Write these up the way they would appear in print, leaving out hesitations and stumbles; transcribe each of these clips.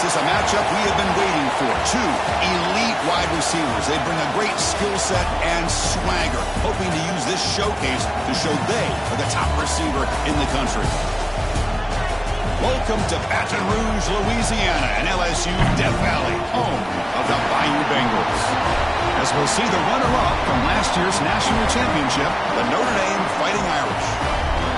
This is a matchup we have been waiting for. Two elite wide receivers. They bring a great skill set and swagger, hoping to use this showcase to show they are the top receiver in the country. Welcome to Baton Rouge, Louisiana, and LSU Death Valley, home of the Bayou Bengals. As we'll see the runner-up from last year's national championship, the Notre Dame Fighting Irish,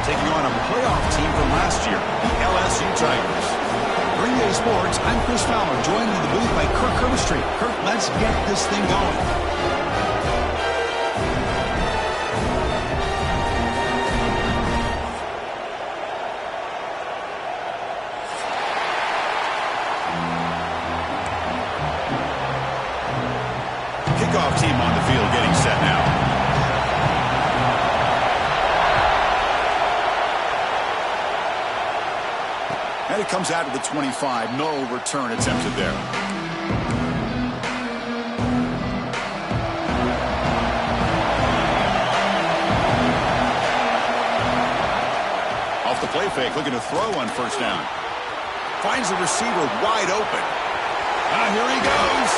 taking on a playoff team from last year, the LSU Tigers. For EA Sports, I'm Chris Fowler, joined in the booth by Kirk Herbstreit. Kirk, let's get this thing going. Kickoff team on the field getting set now. And it comes out of the 25. No return attempted there. Off the play fake, looking to throw on first down. Finds the receiver wide open. Here he goes.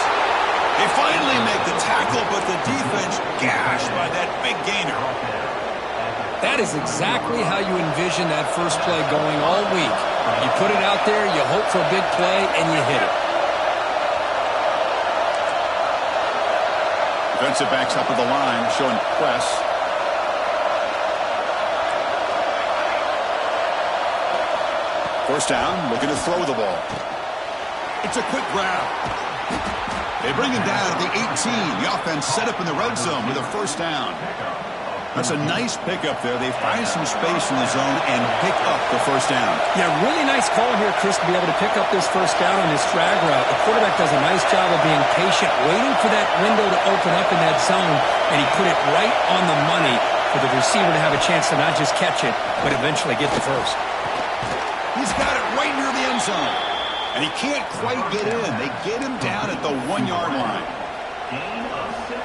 They finally make the tackle, but the defense gashed by that big gainer. That is exactly how you envision that first play going all week. You put it out there, you hope for a big play, and you hit it. Defensive backs up at the line, showing press. First down, looking to throw the ball. It's a quick grab. They bring him down at the 18. The offense set up in the red zone with a first down. That's a nice pickup there. They find some space in the zone and pick up the first down. Yeah, really nice call here, Chris, to be able to pick up this first down on this drag route. The quarterback does a nice job of being patient, waiting for that window to open up in that zone, and he put it right on the money for the receiver to have a chance to not just catch it, but eventually get the first. He's got it right near the end zone. And he can't quite get in. They get him down at the 1-yard line.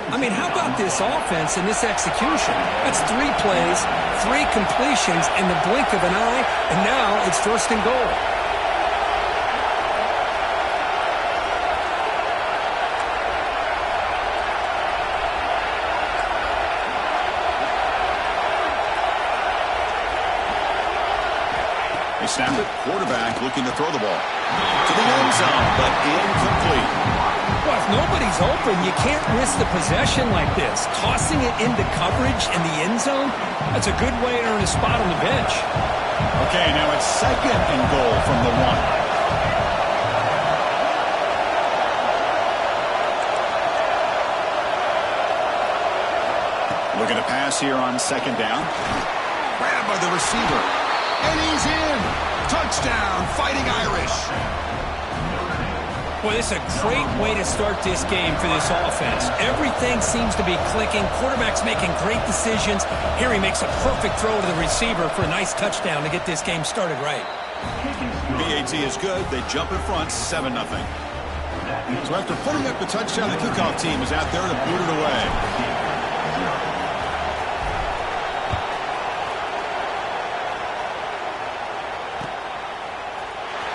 I mean, how about this offense and this execution? That's 3 plays, 3 completions in the blink of an eye, and now it's first and goal. They snap it. Quarterback looking to throw the ball to the end zone, but incomplete. Well, if nobody's open, you can't risk the possession like this. Tossing it into coverage in the end zone, that's a good way to earn a spot on the bench. Okay, now it's second and goal from the 1. Looking to pass here on second down. Grabbed by the receiver. And he's in. Touchdown, Fighting Irish. Well, this is a great way to start this game for this offense. Everything seems to be clicking. Quarterback's making great decisions. Here he makes a perfect throw to the receiver for a nice touchdown to get this game started right. BAT is good. They jump in front, 7-0. So after putting up the touchdown, the kickoff team is out there to boot it away.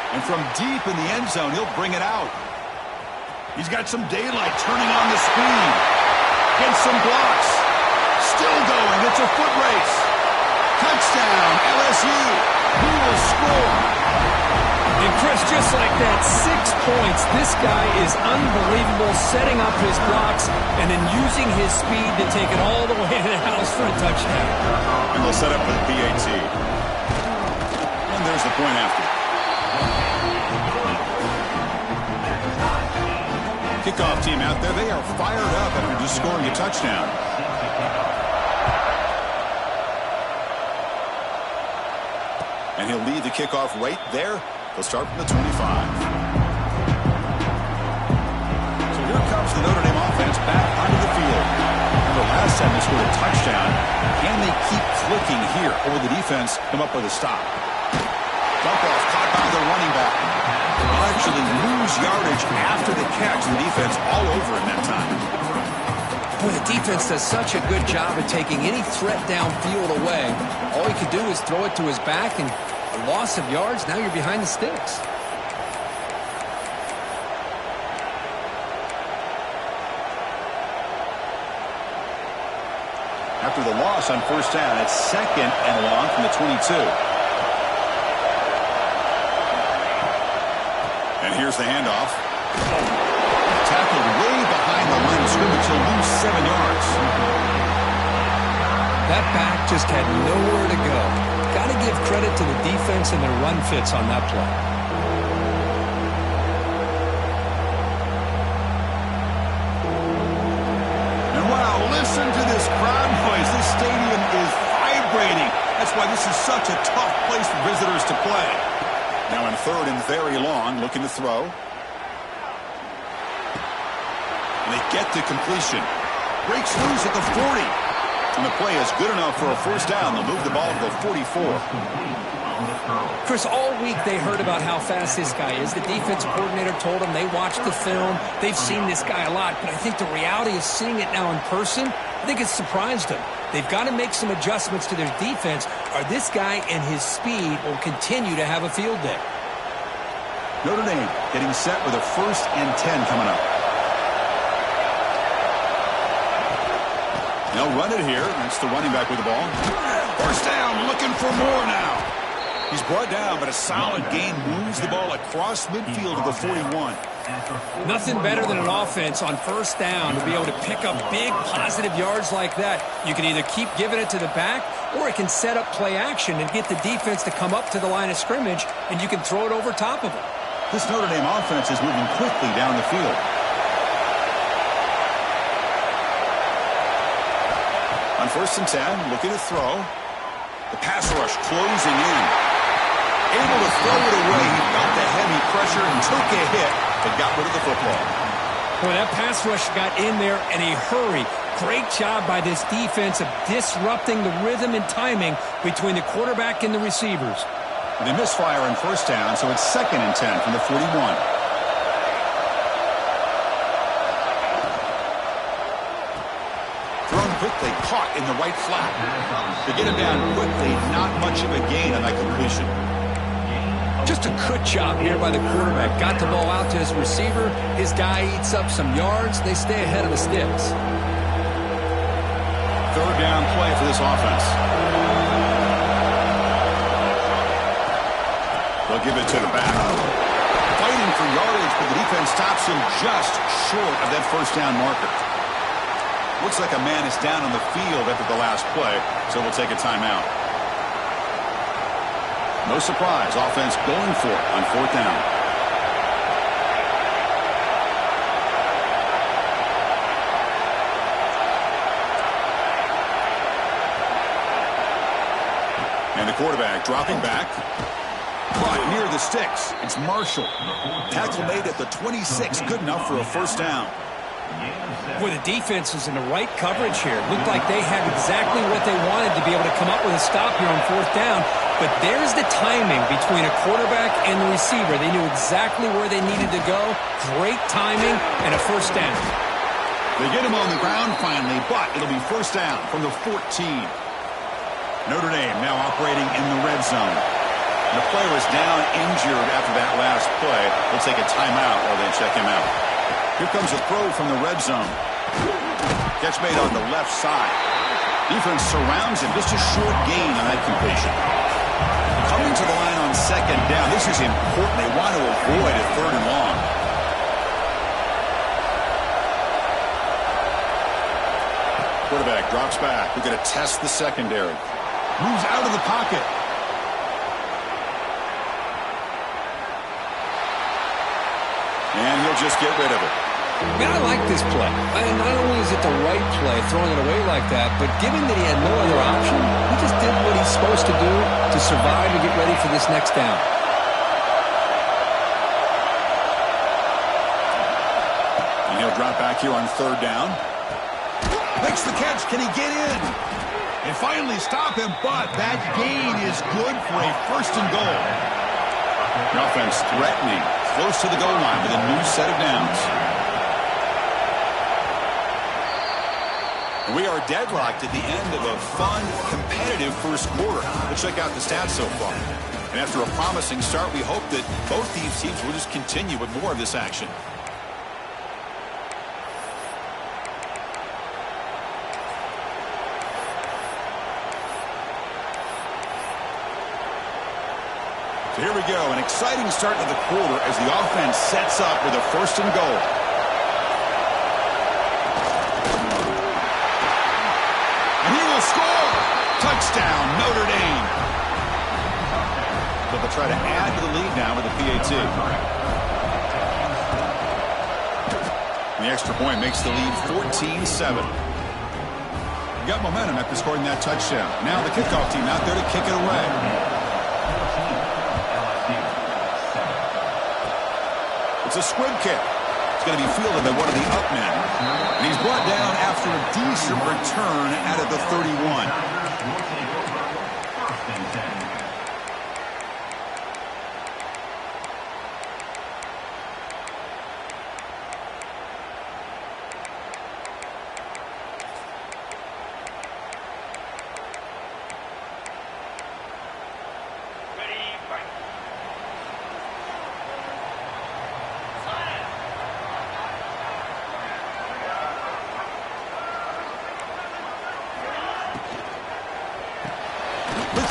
And from deep in the end zone, he'll bring it out. He's got some daylight turning on the speed. Gets some blocks. Still going. It's a foot race. Touchdown, LSU. Who will score? And Chris, just like that, 6 points. This guy is unbelievable, setting up his blocks and then using his speed to take it all the way to the house for a touchdown. And they'll set up for the PAT. And there's the point after. Kickoff team out there, they are fired up after just scoring a touchdown. And he'll lead the kickoff right there. They'll start from the 25. So here comes the Notre Dame offense back onto the field. Remember last time they scored a touchdown. Can they keep clicking here, or will the defense come up with a stop? Dump off caught by the running back. They'll actually lose yardage after the catch. The defense all over in that time. Boy, the defense does such a good job of taking any threat downfield away. All he could do is throw it to his back, and a loss of yards, now you're behind the sticks. After the loss on first down, it's 2nd and long from the 22. And here's the handoff. Tackled way behind the line of scrimmage. He'll lose 7 yards. That back just had nowhere to go. Got to give credit to the defense and their run fits on that play. And wow, listen to this crowd noise. This stadium is vibrating. That's why this is such a tough place for visitors to play. Now in 3rd and very long, looking to throw. And they get to completion. Breaks loose at the 40. And the play is good enough for a first down. They'll move the ball to the 44. Chris, all week they heard about how fast this guy is. The defensive coordinator told them they watched the film. They've seen this guy a lot. But I think the reality is seeing it now in person, I think it's surprised them. They've got to make some adjustments to their defense, or this guy and his speed will continue to have a field day. Notre Dame getting set with a 1st and 10 coming up. They'll run it here. That's the running back with the ball. First down, looking for more now. He's brought down, but a solid gain moves the ball across midfield to the 41. Nothing better than an offense on first down to be able to pick up big positive yards like that. You can either keep giving it to the back, or it can set up play action and get the defense to come up to the line of scrimmage, and you can throw it over top of them. This Notre Dame offense is moving quickly down the field. On 1st and 10, looking to throw. The pass rush closing in. Able to throw it away. He felt the heavy pressure and took a hit, but got rid of the football. Well, that pass rush got in there in a hurry. Great job by this defense of disrupting the rhythm and timing between the quarterback and the receivers. They misfire on first down, so it's 2nd and 10 from the 41. Quickly caught in the right flat. To get him down quickly, not much of a gain on that completion. Just a good job here by the quarterback. Got the ball out to his receiver. His guy eats up some yards. They stay ahead of the sticks. 3rd down play for this offense. They'll give it to the back. Fighting for yardage, but the defense stops him just short of that first down marker. Looks like a man is down on the field after the last play, so we'll take a timeout. No surprise, offense going for it on 4th down. And the quarterback dropping back. Caught near the sticks. It's Marshall. Tackle made at the 26, good enough for a first down. Boy, the defense is in the right coverage here. Looked like they had exactly what they wanted to be able to come up with a stop here on 4th down. But there's the timing between a quarterback and the receiver. They knew exactly where they needed to go. Great timing and a first down. They get him on the ground finally, but it'll be first down from the 14. Notre Dame now operating in the red zone. The player is down injured after that last play. They'll take a timeout while they check him out. Here comes a throw from the red zone. Catch made on the left side. Defense surrounds him. Just a short gain on that completion. Coming to the line on 2nd down. This is important. They want to avoid a 3rd and long. Quarterback drops back. We're going to test the secondary. Moves out of the pocket. And he'll just get rid of it. Man, I like this play. And not only is it the right play, throwing it away like that, but given that he had no other option, he just did what he's supposed to do to survive and get ready for this next down. And he'll drop back here on 3rd down. Makes the catch. Can he get in? And finally stop him, but that gain is good for a 1st and goal. The offense threatening, close to the goal line with a new set of downs. We are deadlocked at the end of a fun, competitive first quarter. Let's check out the stats so far. And after a promising start, we hope that both these teams will just continue with more of this action. So here we go, an exciting start to the quarter as the offense sets up with a 1st and goal. And he will score! Touchdown, Notre Dame! But they'll try to add to the lead now with the PAT. And the extra point makes the lead 14-7. Got momentum after scoring that touchdown. Now the kickoff team out there to kick it away. It's a squib kick. It's going to be fielded by one of the up men. And he's brought down after a decent return out of the 31.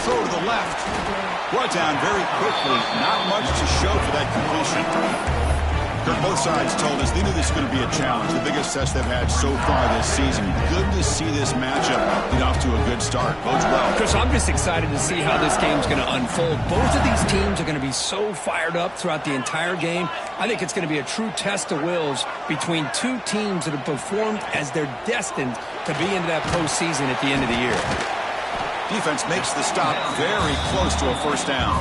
Throw to the left. Brought down very quickly. Not much to show for that completion. Kirk, both sides told us they knew this was going to be a challenge. The biggest test they've had so far this season. Good to see this matchup get off to a good start. Bodes well. Chris, I'm just excited to see how this game's going to unfold. Both of these teams are going to be so fired up throughout the entire game. I think it's going to be a true test of wills between two teams that have performed as they're destined to be into that postseason at the end of the year. Defense makes the stop very close to a 1st down.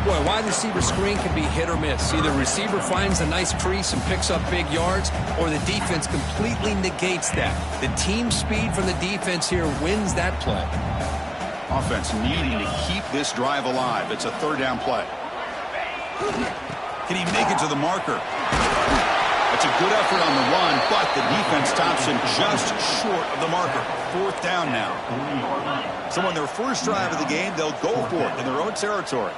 Boy, wide receiver screen can be hit or miss. Either receiver finds a nice crease and picks up big yards, or the defense completely negates that. The team speed from the defense here wins that play. Offense needing to keep this drive alive. It's a 3rd down play. Can he make it to the marker? It's a good effort on the run, but the defense stops him just short of the marker. 4th down now. So on their first drive of the game, they'll go for it in their own territory.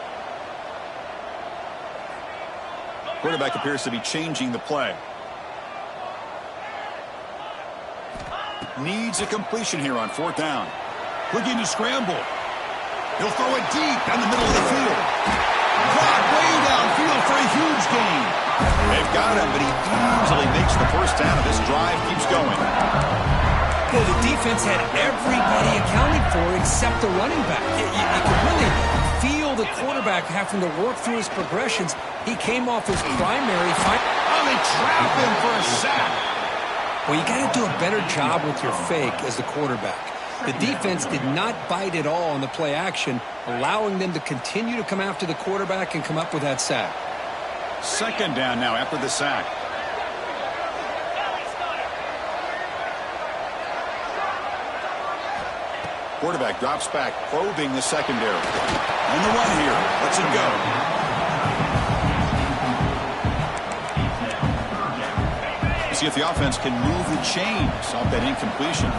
Quarterback appears to be changing the play. Needs a completion here on 4th down. Looking to scramble. He'll throw it deep down the middle of the field. Caught way downfield for a huge gain. They've got him, but he easily makes the 1st down, and this drive keeps going. Well, the defense had everybody accounted for except the running back. You could really feel the quarterback having to work through his progressions. He came off his primary fight. Oh, they trap him for a sack. Well, you got to do a better job with your fake as the quarterback. The defense did not bite at all on the play action, allowing them to continue to come after the quarterback and come up with that sack. 2nd down now after the sack. Quarterback drops back, probing the secondary. And the one here. Lets it go. See if the offense can move the chains off that incompletion.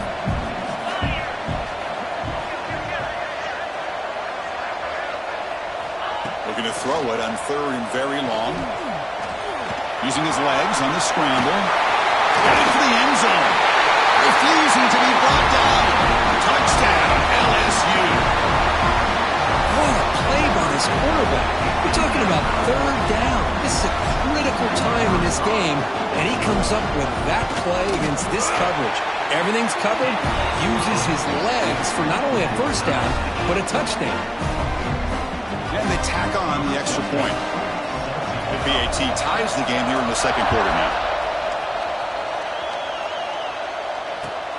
Looking to throw it on 3rd and very long. Using his legs on the scramble. Headed for the end zone. Refusing to be brought down. Touchdown, LSU. What a play by this quarterback. We're talking about 3rd down. This is a critical time in this game, and he comes up with that play against this coverage. Everything's covered. Uses his legs for not only a 1st down, but a touchdown. And they tack on the extra point. The PAT ties the game here in the 2nd quarter now.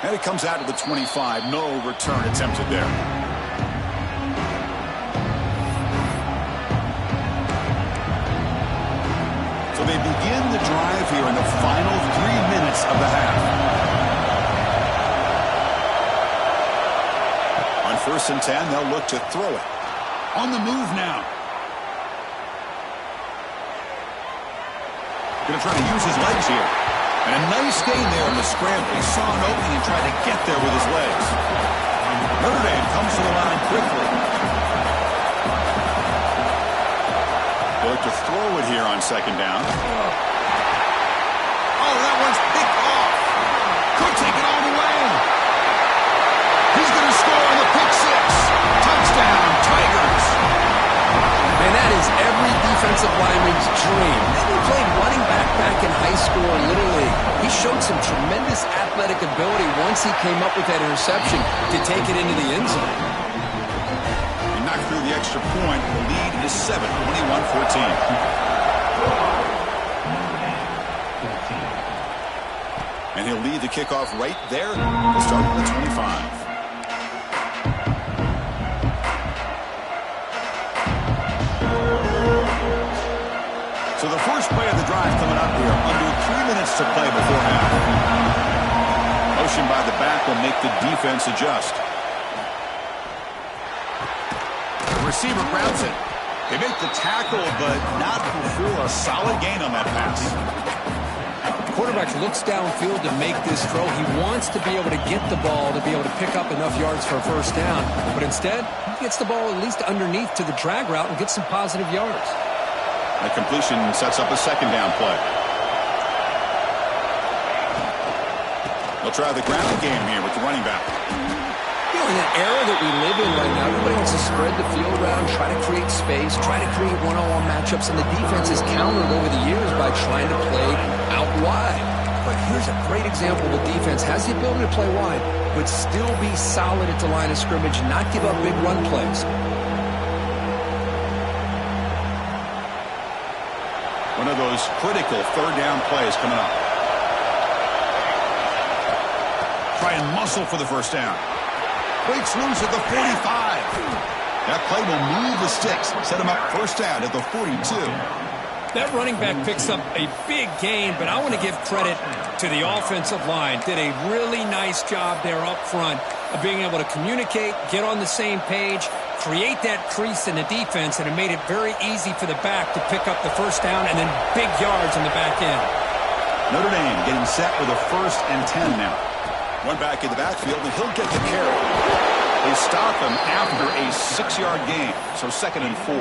And it comes out to the 25. No return attempted there. So they begin the drive here in the final 3 minutes of the half. On 1st and 10, they'll look to throw it. On the move now. Going to try to use his legs here. And a nice gain there in the scramble. He saw an opening and tried to get there with his legs. Notre Dame comes to the line quickly. They look to throw it here on 2nd down. Oh, that one's picked off. Could take it all the way. He's going to score on the pick 6. Touchdown, Tigers. Man, his dream. Then he played running back in high school or Little League. He showed some tremendous athletic ability once he came up with that interception to take it into the end zone. He knocked through the extra point. The lead is 7, 21-14. And he'll lead the kickoff right there. We'll start at the 25. So the first play of the drive coming up here. Under 3 minutes to play before half. Motion by the back will make the defense adjust. The receiver grabs it. They make the tackle, but not before a solid gain on that pass. Quarterback looks downfield to make this throw. He wants to be able to get the ball to be able to pick up enough yards for a first down. But instead, he gets the ball at least underneath to the drag route and gets some positive yards. That completion sets up a second down play. They'll try the ground game here with the running back. You know, in the era that we live in right now, everybody wants to spread the field around, try to create space, try to create one-on-one matchups, and the defense has countered over the years by trying to play out wide. But here's a great example of a defense has the ability to play wide, but still be solid at the line of scrimmage, not give up big run plays. One of those critical third down plays coming up. Try and muscle for the first down. Breaks loose at the 45. That play will move the sticks. Set him up first down at the 42. That running back picks up a big gain, but I want to give credit to the offensive line. Did a really nice job there up front of being able to communicate, get on the same page, create that crease in the defense, and it made it very easy for the back to pick up the first down and then big yards on the back end. Notre Dame getting set with a 1st and 10 now. One back in the backfield, and he'll get the carry. They stop him after a 6-yard gain, so 2nd and 4.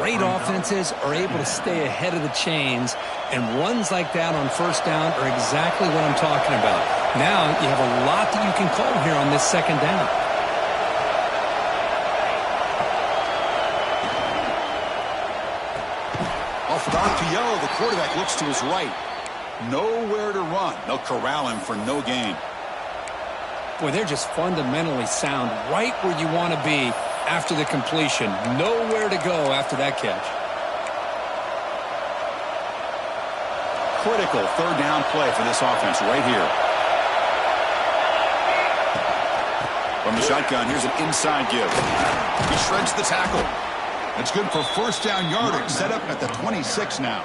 Great offenses are able to stay ahead of the chains, and runs like that on first down are exactly what I'm talking about. Now you have a lot that you can call here on this second down. Off of RPO, the quarterback looks to his right. Nowhere to run. They'll corral him for no gain. Boy, they're just fundamentally sound right where you want to be after the completion. Nowhere to go after that catch. Critical third down play for this offense right here. From the shotgun, here's an inside give. He shreds the tackle. That's good for first down yardage. Set up at the 26 now.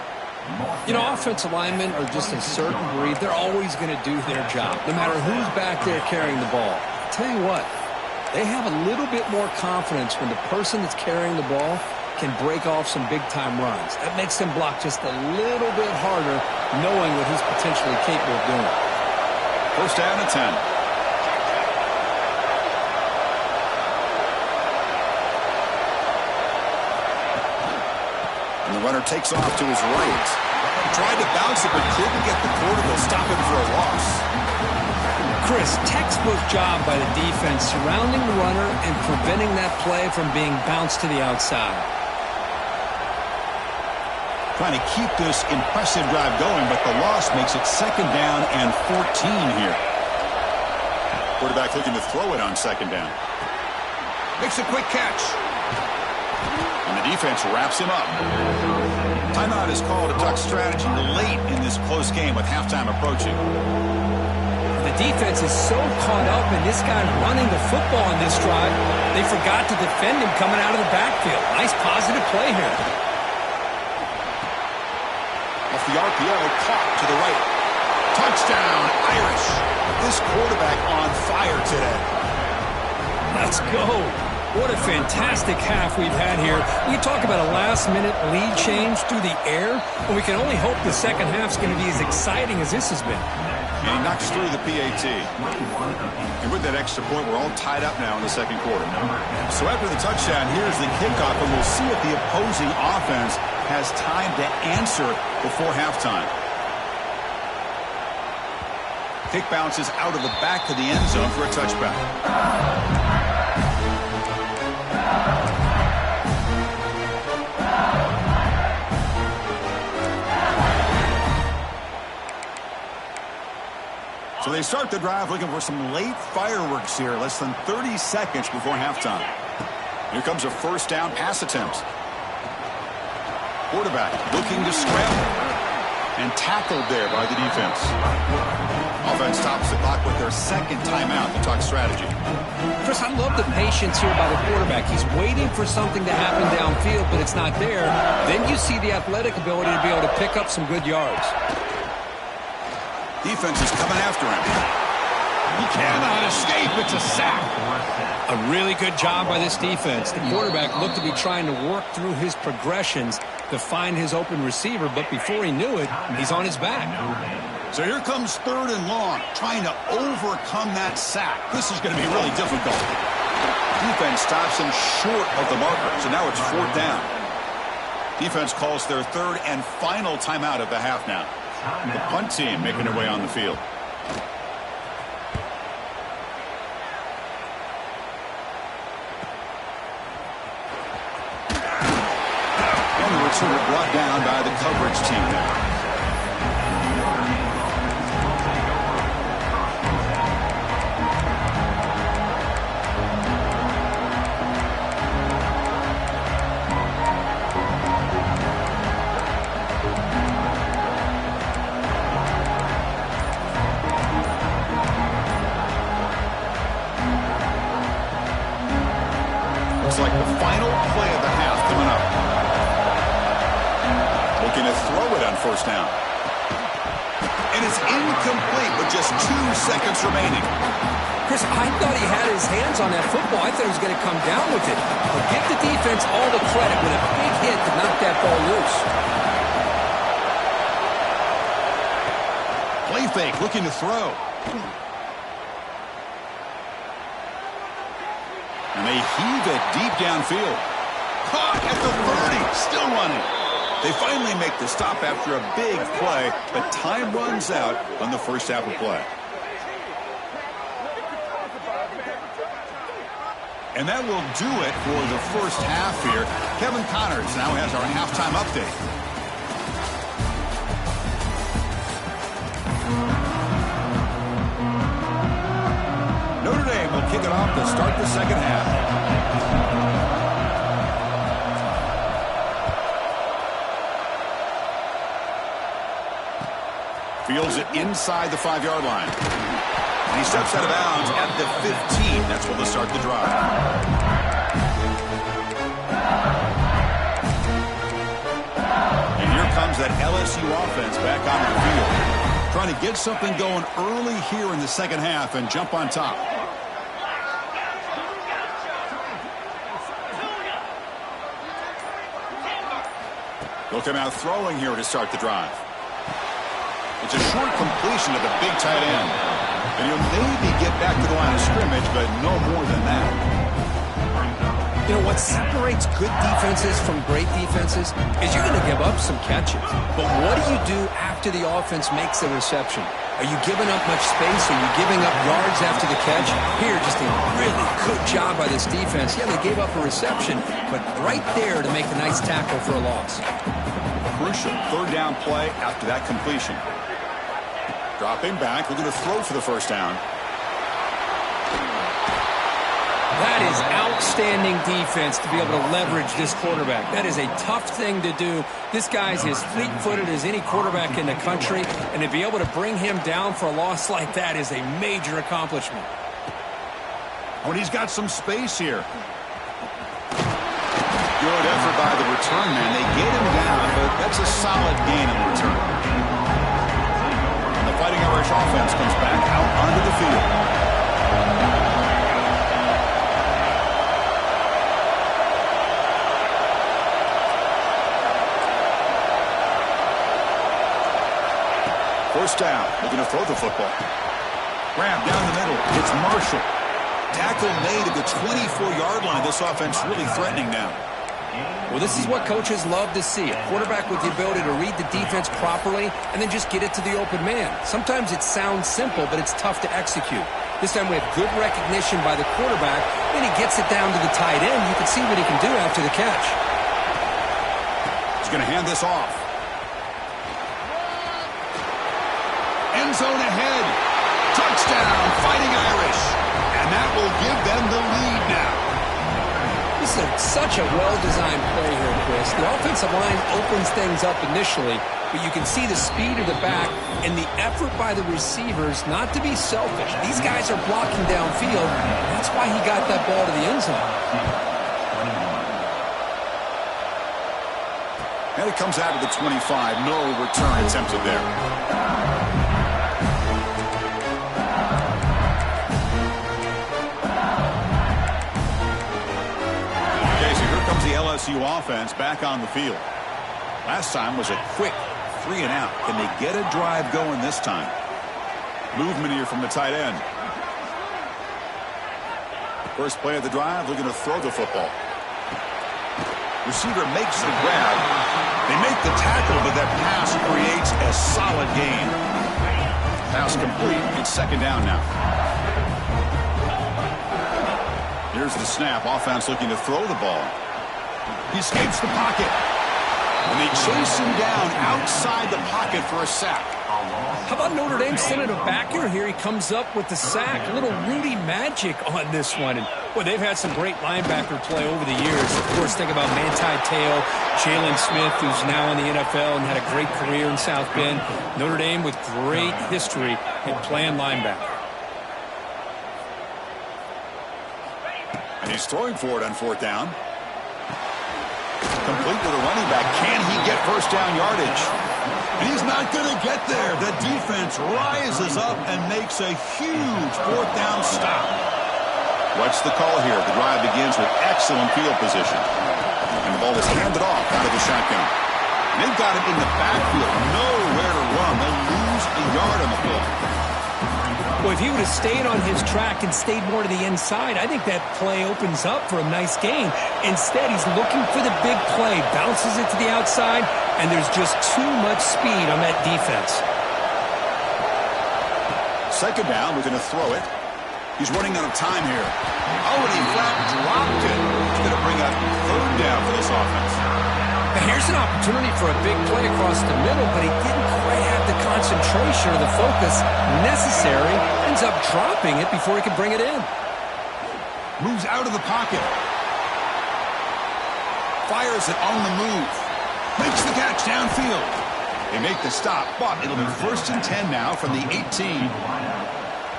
You know, offensive linemen are just a certain breed. They're always going to do their job, no matter who's back there carrying the ball. I'll tell you what, they have a little bit more confidence when the person that's carrying the ball can break off some big-time runs. That makes them block just a little bit harder, knowing what he's potentially capable of doing. First down and 10. The runner takes off to his right. He tried to bounce it, but couldn't get the quarterback to stop him for a loss. Chris, textbook job by the defense surrounding the runner and preventing that play from being bounced to the outside. Trying to keep this impressive drive going, but the loss makes it 2nd down and 14 here. Quarterback looking to throw it on 2nd down. Makes a quick catch. And the defense wraps him up. Timeout is called to talk strategy late in this close game with halftime approaching. The defense is so caught up in this guy running the football in this drive, they forgot to defend him coming out of the backfield. Nice positive play here. Off the RPO, caught to the right. Touchdown, Irish. This quarterback on fire today. Let's go. What a fantastic half we've had here. You talk about a last-minute lead change through the air, and we can only hope the second half's going to be as exciting as this has been. And he knocks through the PAT. And with that extra point, we're all tied up now in the second quarter. So after the touchdown, here's the kickoff, and we'll see if the opposing offense has time to answer before halftime. Kick bounces out of the back of the end zone for a touchback. So they start the drive looking for some late fireworks here, less than 30 seconds before halftime. Here comes a first down pass attempt. Quarterback looking to scramble and tackled there by the defense. Offense stops the clock with their second timeout to talk strategy. Chris, I love the patience here by the quarterback. He's waiting for something to happen downfield, but it's not there. Then you see the athletic ability to be able to pick up some good yards. Defense is coming after him. He cannot escape. It's a sack. A really good job by this defense. The quarterback looked to be trying to work through his progressions to find his open receiver, but before he knew it, he's on his back. So here comes 3rd and long, trying to overcome that sack. This is going to be really difficult. Defense stops him short of the marker, so now it's 4th down. Defense calls their 3rd and final timeout of the half now. The punt team making their way on the field. And the returner brought down by the coverage team there. Like the final play of the half coming up. Looking to throw it on 1st down. And it's incomplete with just 2 seconds remaining. Chris, I thought he had his hands on that football. I thought he was going to come down with it. But give the defense all the credit with a big hit to knock that ball loose. Play fake, looking to throw. And they heave it deep downfield. Caught at the 30, still running. They finally make the stop after a big play, but time runs out on the first half of play. And that will do it for the first half here. Kevin Connors now has our halftime update. Notre Dame will kick it off to start the second half. Fields it inside the 5-yard line. And he steps out of bounds at the 15. That's where they'll start the drive. And here comes that LSU offense back on the field. Trying to get something going early here in the second half and jump on top. They'll come out throwing here to start the drive. It's a short completion to the big tight end. And he'll maybe get back to the line of scrimmage, but no more than that. You know, what separates good defenses from great defenses is you're going to give up some catches. But what do you do after the offense makes a reception? Are you giving up much space? Are you giving up yards after the catch? Here, just a really good job by this defense. Yeah, they gave up a reception, but right there to make a nice tackle for a loss. Crucial 3rd down play after that completion. Dropping back, looking to throw for the first down. That is outstanding defense to be able to leverage this quarterback. That is a tough thing to do. This guy's as fleet-footed as any quarterback in the country, and to be able to bring him down for a loss like that is a major accomplishment. When he's got some space here. Good effort by the return man. They get him down, but that's a solid gain in the return. And the Fighting Irish offense comes back out onto the field. First down, looking to throw the football. Grab down the middle. It's Marshall. Tackle made at the 24-yard line. This offense really threatening now. Well, this is what coaches love to see. A quarterback with the ability to read the defense properly and then just get it to the open man. Sometimes it sounds simple, but it's tough to execute. This time we have good recognition by the quarterback. Then he gets it down to the tight end. You can see what he can do after the catch. He's going to hand this off. End zone ahead. To Touchdown, Fighting Irish. And that will give them the lead now. This is such a well-designed play here, Chris. The offensive line opens things up initially, but you can see the speed of the back and the effort by the receivers not to be selfish. These guys are blocking downfield. That's why he got that ball to the end zone. And it comes out of the 25. No return attempted there. The LSU offense back on the field. Last time was a quick 3 and out. Can they get a drive going this time? Movement here from the tight end. First play of the drive, looking to throw the football. Receiver makes the grab. They make the tackle, but that pass creates a solid gain. Pass complete. It's second down now. Here's the snap. Offense looking to throw the ball. He escapes the pocket. And they chase him down outside the pocket for a sack. How about Notre Dame sending a backer here? He comes up with the sack. A little Rudy magic on this one. And, boy, they've had some great linebacker play over the years. Of course, think about Manti Te'o, Jalen Smith, who's now in the NFL and had a great career in South Bend. Notre Dame with great history in playing linebacker. And he's throwing for it on fourth down. Complete to the running back. Can he get first down yardage? And he's not going to get there. The defense rises up and makes a huge fourth down stop. What's the call here? The drive begins with excellent field position. And the ball is handed off out of the shotgun. And they've got him in the backfield. Nowhere to run. They'll lose a yard on the play. Well, if he would have stayed on his track and stayed more to the inside, I think that play opens up for a nice gain. Instead, he's looking for the big play, bounces it to the outside, and there's just too much speed on that defense. Second down, we're going to throw it. He's running out of time here. Oh, and he flat dropped it. It's going to bring up third down for this offense. Now here's an opportunity for a big play across the middle, but he didn't quite have the concentration or the focus necessary. Ends up dropping it before he could bring it in. Moves out of the pocket. Fires it on the move. Makes the catch downfield. They make the stop, but it'll be 1st and 10 now from the 18.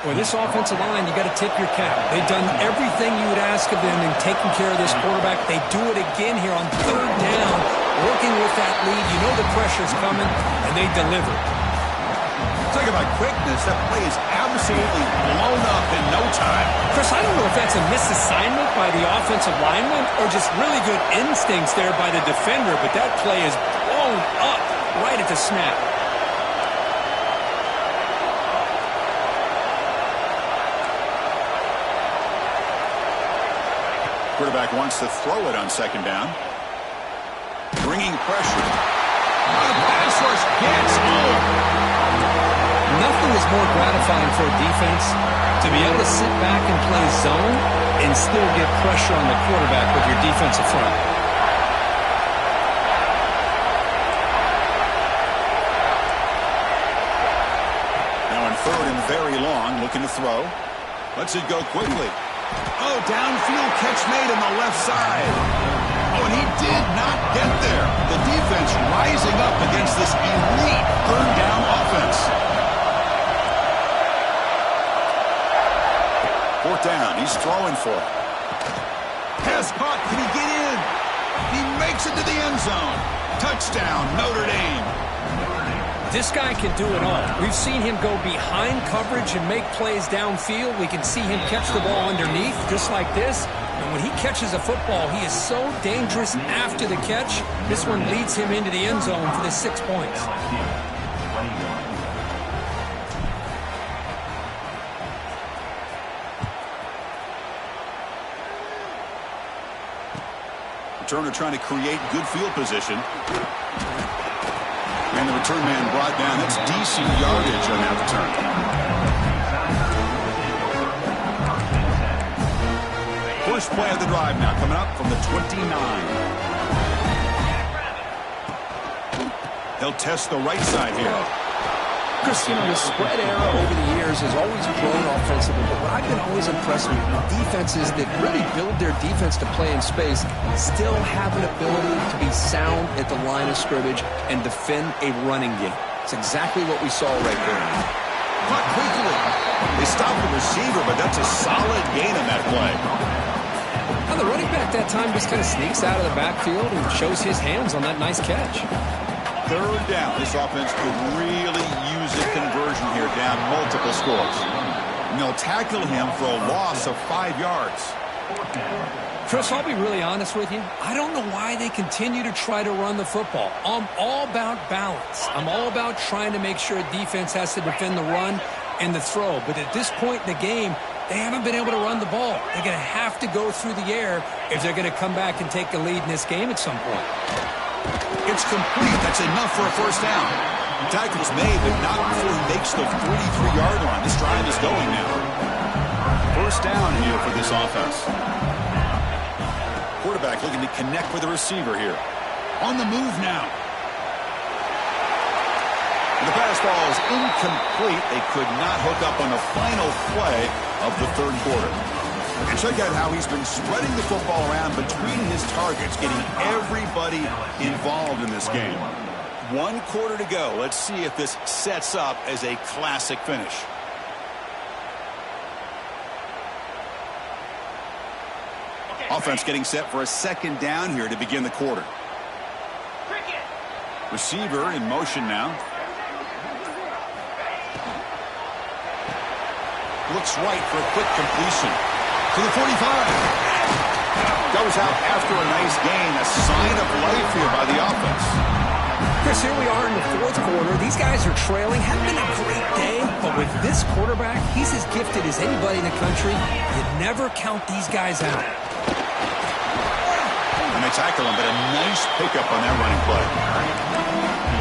Boy, this offensive line, you got to tip your cap. They've done everything you would ask of them in taking care of this quarterback. They do it again here on third down, working with that lead. You know the pressure's coming, and they deliver. Talk about quickness. That play is absolutely blown up in no time. Chris, I don't know if that's a misassignment by the offensive lineman or just really good instincts there by the defender, but that play is blown up right at the snap. Quarterback wants to throw it on second down. Bringing pressure. The pass rush gets home. Nothing is more gratifying for a defense to be able to sit back and play zone and still get pressure on the quarterback with your defensive front. Now in third and very long, looking to throw. Lets it go quickly. Oh, downfield catch made on the left side. Oh, and he did not get there. The defense rising up against this elite third down offense. Fourth down, he's throwing for it. Pass caught, can he get in? He makes it to the end zone. Touchdown, Notre Dame. This guy can do it all. We've seen him go behind coverage and make plays downfield. We can see him catch the ball underneath just like this. And when he catches a football, he is so dangerous after the catch. This one leads him into the end zone for the 6 points. Returner trying to create good field position. And the return man brought down. That's decent yardage on that return. First play of the drive now coming up from the 29. He'll test the right side here. Chris, you know, the spread era over the years years has always grown offensively, but what I've been always impressed with defenses that really build their defense to play in space still have an ability to be sound at the line of scrimmage and defend a running game. It's exactly what we saw right there. Caught quickly. They stopped the receiver, but that's a solid gain on that play. Now the running back that time just kind of sneaks out of the backfield and shows his hands on that nice catch. Third down. This offense could really use a conversion here, down multiple scores. And they'll tackle him for a loss of 5 yards. Chris, I'll be really honest with you. I don't know why they continue to try to run the football. I'm all about balance. I'm all about trying to make sure a defense has to defend the run and the throw. But at this point in the game, they haven't been able to run the ball. They're going to have to go through the air if they're going to come back and take the lead in this game at some point. It's complete. That's enough for a first down. The tackle's made, but not before he makes the 33-yard line. This drive is going now. First down here for this offense. Quarterback looking to connect with the receiver here. On the move now. The pass ball is incomplete. They could not hook up on the final play of the third quarter. And check out how he's been spreading the football around between his targets, getting everybody involved in this game. 1 quarter to go. Let's see if this sets up as a classic finish. Offense getting set for a second down here to begin the quarter. Receiver in motion now. Looks right for a quick completion. To the 45. Goes out after a nice gain. A sign of life here by the offense. Chris, here we are in the fourth quarter. These guys are trailing. Hasn't been a great day, but with this quarterback, he's as gifted as anybody in the country. You never count these guys out. And they tackle him, but a nice pickup on that running play.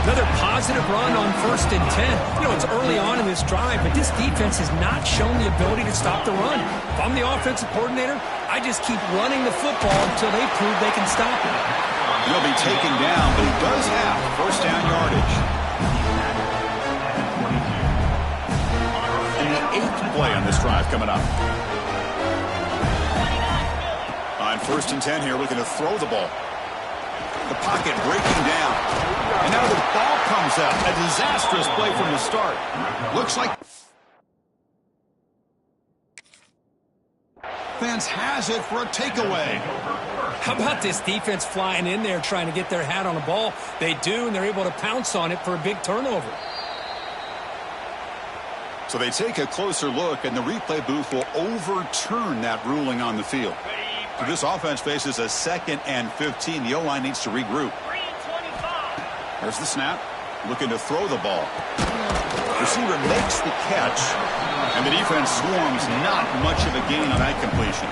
Another positive run on 1st and 10. You know, it's early on in this drive, but this defense has not shown the ability to stop the run. If I'm the offensive coordinator, I just keep running the football until they prove they can stop it. He'll be taken down, but he does have first down yardage. And the 8th play on this drive coming up. On 1st and 10 here, looking to throw the ball. The pocket breaking down. And now the ball comes out. A disastrous play from the start. Looks like defense has it for a takeaway. How about this defense flying in there trying to get their hat on the ball? They do, and they're able to pounce on it for a big turnover. So they take a closer look, and the replay booth will overturn that ruling on the field. So this offense faces a 2nd and 15. The O-line needs to regroup. There's the snap. Looking to throw the ball. Receiver makes the catch. And the defense swarms. Not much of a gain on that completion.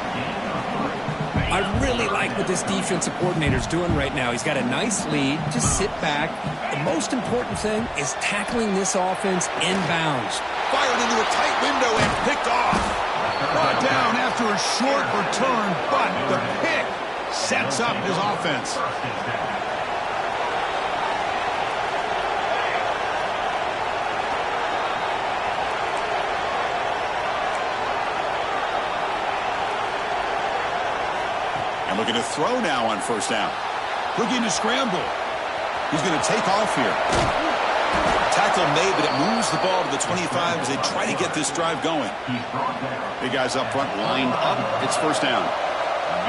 I really like what this defensive coordinator is doing right now. He's got a nice lead. Just sit back. The most important thing is tackling this offense inbounds. Fired into a tight window and picked off. Brought down after a short return, but the pick sets up his offense. And looking to throw now on 1st down. Looking to scramble. He's going to take off here. Tackle made, but it moves the ball to the 25 as they try to get this drive going. Big guys up front lined up. It's 1st down.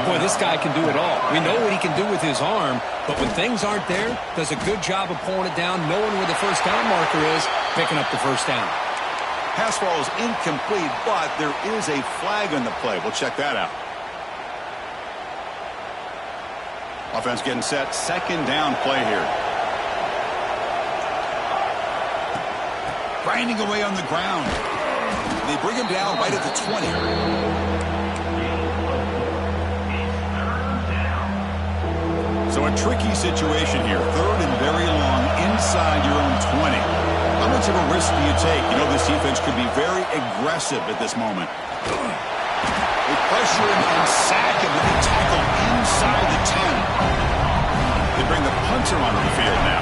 Boy, this guy can do it all. We know what he can do with his arm, but when things aren't there, does a good job of pulling it down, knowing where the first down marker is, picking up the first down. Pass ball is incomplete, but there is a flag on the play. We'll check that out. Offense getting set. 2nd down play here. Grinding away on the ground. They bring him down right at the 20. So a tricky situation here. 3rd and very long inside your own 20. How much of a risk do you take? You know this defense could be very aggressive at this moment. They pressure him and sack him with a tackle inside the 10. They bring the punter onto the field now.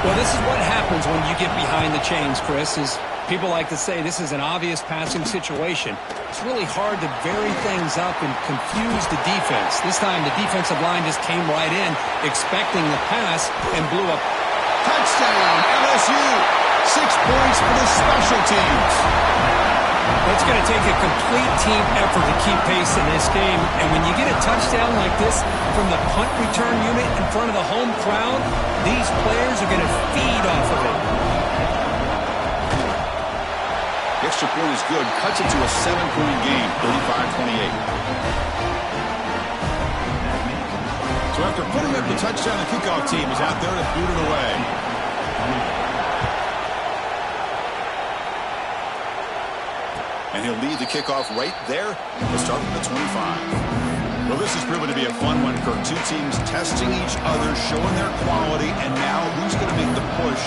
Well, this is what happens when you get behind the chains, Chris, is People like to say this is an obvious passing situation. It's really hard to vary things up and confuse the defense. This time the defensive line just came right in, expecting the pass, and blew up. Touchdown, LSU. 6 points for the special teams. It's going to take a complete team effort to keep pace in this game. And when you get a touchdown like this from the punt return unit in front of the home crowd, these players are going to feed off of it. Extra point is good. Cuts it to a 7-point game, 35-28. So after putting up the touchdown, the kickoff team is out there to boot it away. And he'll lead the kickoff right there to start from the 25. Well, this has proven to be a fun one, Kirk. Two teams testing each other, showing their quality, and now who's going to make the push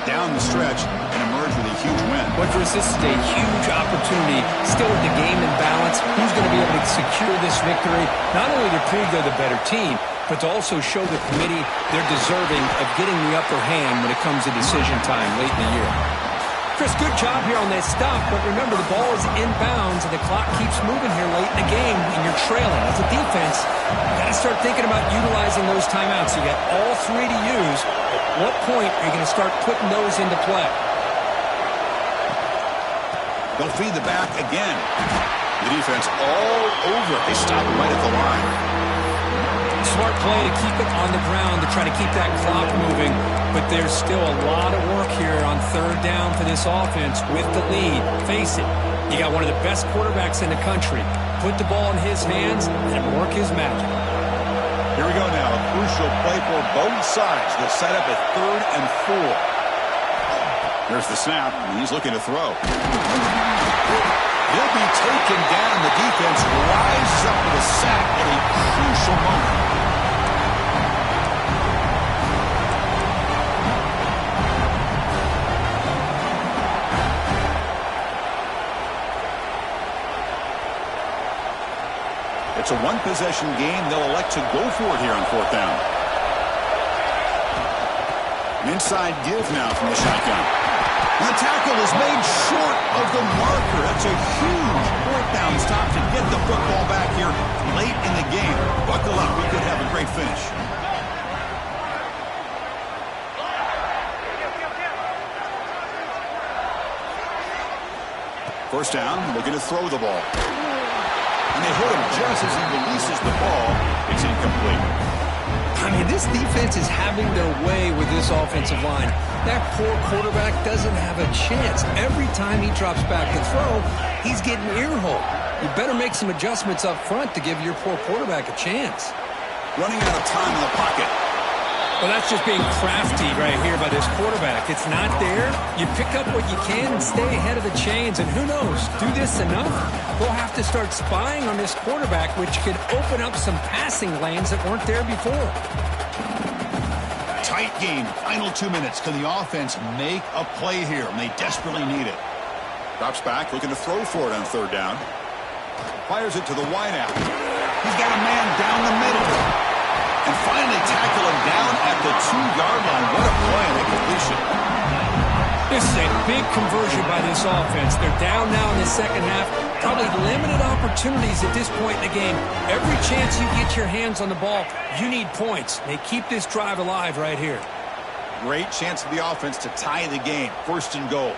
down the stretch and emerge with a huge win. Well, Chris, this is a huge opportunity. Still with the game in balance, who's going to be able to secure this victory, not only to prove they're the better team, but to also show the committee they're deserving of getting the upper hand when it comes to decision time late in the year. Chris, good job here on that stop, but remember the ball is inbounds and the clock keeps moving here late in the game and you're trailing. As a defense, you got to start thinking about utilizing those timeouts. You got all three to use. At what point are you going to start putting those into play? They'll feed the back again. The defense all over. They stop it right at the line. Smart play to keep it on the ground to try to keep that clock moving. But there's still a lot of work here on third down for this offense with the lead. Face it, you got one of the best quarterbacks in the country. Put the ball in his hands and work his magic. Here we go now. A crucial play for both sides. The setup at 3rd and 4. There's the snap, and he's looking to throw. He'll be taken down. The defense rises up with a sack at a crucial moment. It's a one-possession game. They'll elect to go for it here on 4th down. An inside give now from the shotgun. And the tackle is made short of the marker. That's a huge 4th down stop to get the football back here late in the game. Buckle up. We could have a great finish. First down, looking to throw the ball. And they hit him just as he releases the ball. It's incomplete. I mean, this defense is having their way with this offensive line. That poor quarterback doesn't have a chance. Every time he drops back to throw, he's getting earholed. You better make some adjustments up front to give your poor quarterback a chance. Running out of time in the pocket. Well, that's just being crafty right here by this quarterback. It's not there. You pick up what you can and stay ahead of the chains. And who knows, do this enough, they'll have to start spying on this quarterback, which could open up some passing lanes that weren't there before. Tight game. Final 2 minutes. Can the offense make a play here? And they desperately need it. Drops back, looking to throw for it on 3rd down. Fires it to the wideout. He's got a man down the middle. And finally tackle him down at the 2-yard line. What a play and a completion. This is a big conversion by this offense. They're down now in the second half. Probably limited opportunities at this point in the game. Every chance you get your hands on the ball, you need points. They keep this drive alive right here. Great chance for the offense to tie the game. 1st and goal.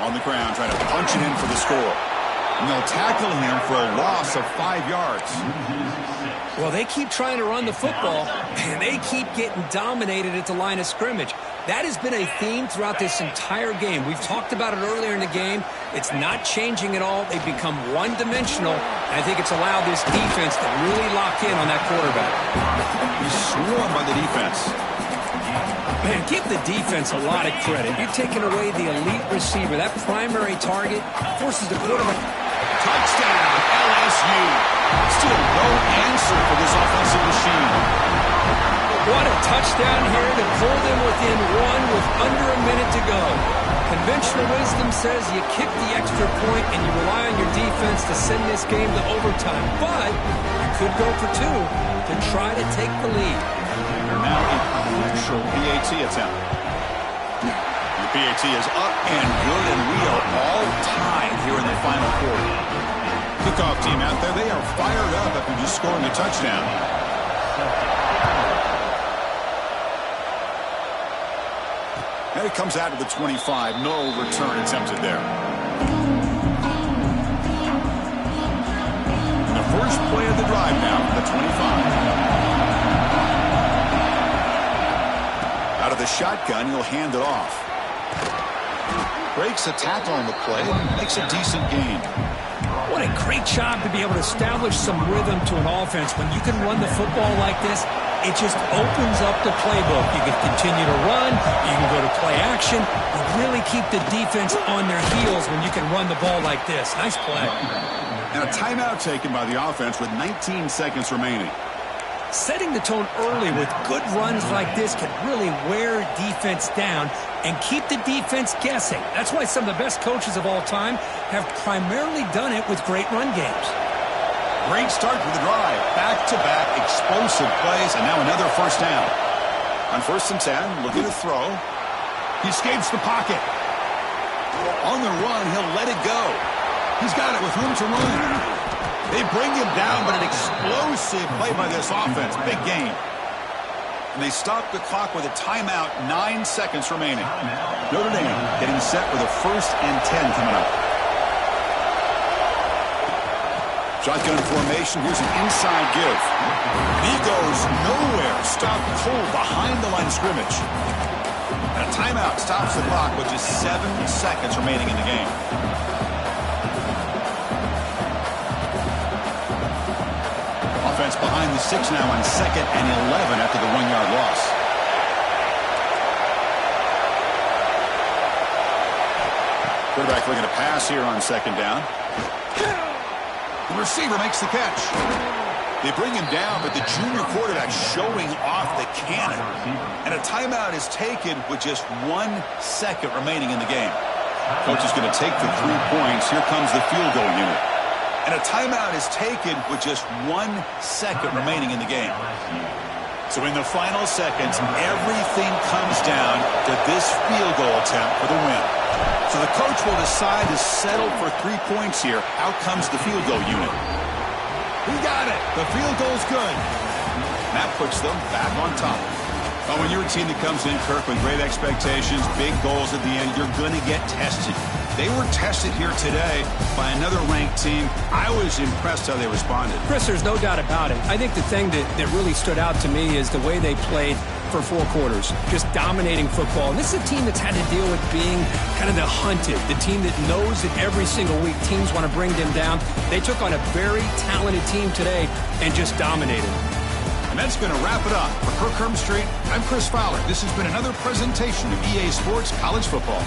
On the ground, trying to punch it in for the score. And they'll tackle him for a loss of 5 yards. Well, they keep trying to run the football, and they keep getting dominated at the line of scrimmage. That has been a theme throughout this entire game. We've talked about it earlier in the game. It's not changing at all. They've become one-dimensional, and I think it's allowed this defense to really lock in on that quarterback. He's swarmed by the defense. Man, give the defense a lot of credit. You're taking away the elite receiver. That primary target forces the quarterback. Touchdown, LSU. Still no answer for this offensive machine. What a touchdown here to pull them within one with under a minute to go. Conventional wisdom says you kick the extra point and you rely on your defense to send this game to overtime. But you could go for 2 to try to take the lead. They're now in crucial PAT attempt. The PAT is up and good, and we are all tied here in the final quarter. Kickoff team out there, they are fired up after just scoring a touchdown. And it comes out to the 25. No return attempted there. And the first play of the drive now from the 25. Out of the shotgun, he'll hand it off. Breaks a tackle on the play and makes a decent gain. What a great job to be able to establish some rhythm to an offense. When you can run the football like this, it just opens up the playbook. You can continue to run. You can go to play action. You really keep the defense on their heels when you can run the ball like this. Nice play. And a timeout taken by the offense with 19 seconds remaining. Setting the tone early with good runs like this can really wear defense down and keep the defense guessing. That's why some of the best coaches of all time have primarily done it with great run games. Great start to the drive. Back-to-back explosive plays, and now another first down. On 1st and 10, looking to throw. He escapes the pocket. On the run, he'll let it go. He's got it with room to run. They bring him down, but an explosive play by this offense. Big game. And they stop the clock with a timeout, 9 seconds remaining. Notre Dame getting set for the 1st and 10 coming up. Shotgun formation. Here's an inside give. He goes nowhere. Stopped cold behind the line of scrimmage. And a timeout stops the clock with just 7 seconds remaining in the game. Offense behind the 6 now on 2nd and 11 after the 1-yard loss. Quarterback looking to pass here on 2nd down. The receiver makes the catch. They bring him down, but the junior quarterback showing off the cannon. And a timeout is taken with just 1 second remaining in the game. Coach is going to take the 3 points. Here comes the field goal unit. And a timeout is taken with just 1 second remaining in the game. So in the final seconds, everything comes down to this field goal attempt for the win. So the coach will decide to settle for 3 points here. Out comes the field goal unit. He got it. The field goal's good. That puts them back on top. Well, when you're a team that comes in, Kirk, with great expectations, big goals at the end, you're going to get tested. They were tested here today by another ranked team. I was impressed how they responded. Chris, there's no doubt about it. I think the thing that really stood out to me is the way they played for 4 quarters, just dominating football. And this is a team that's had to deal with being kind of the hunted, the team that knows that every single week teams want to bring them down. They took on a very talented team today and just dominated. And that's going to wrap it up. For Kirk Herbstreit, I'm Chris Fowler. This has been another presentation of EA Sports College Football.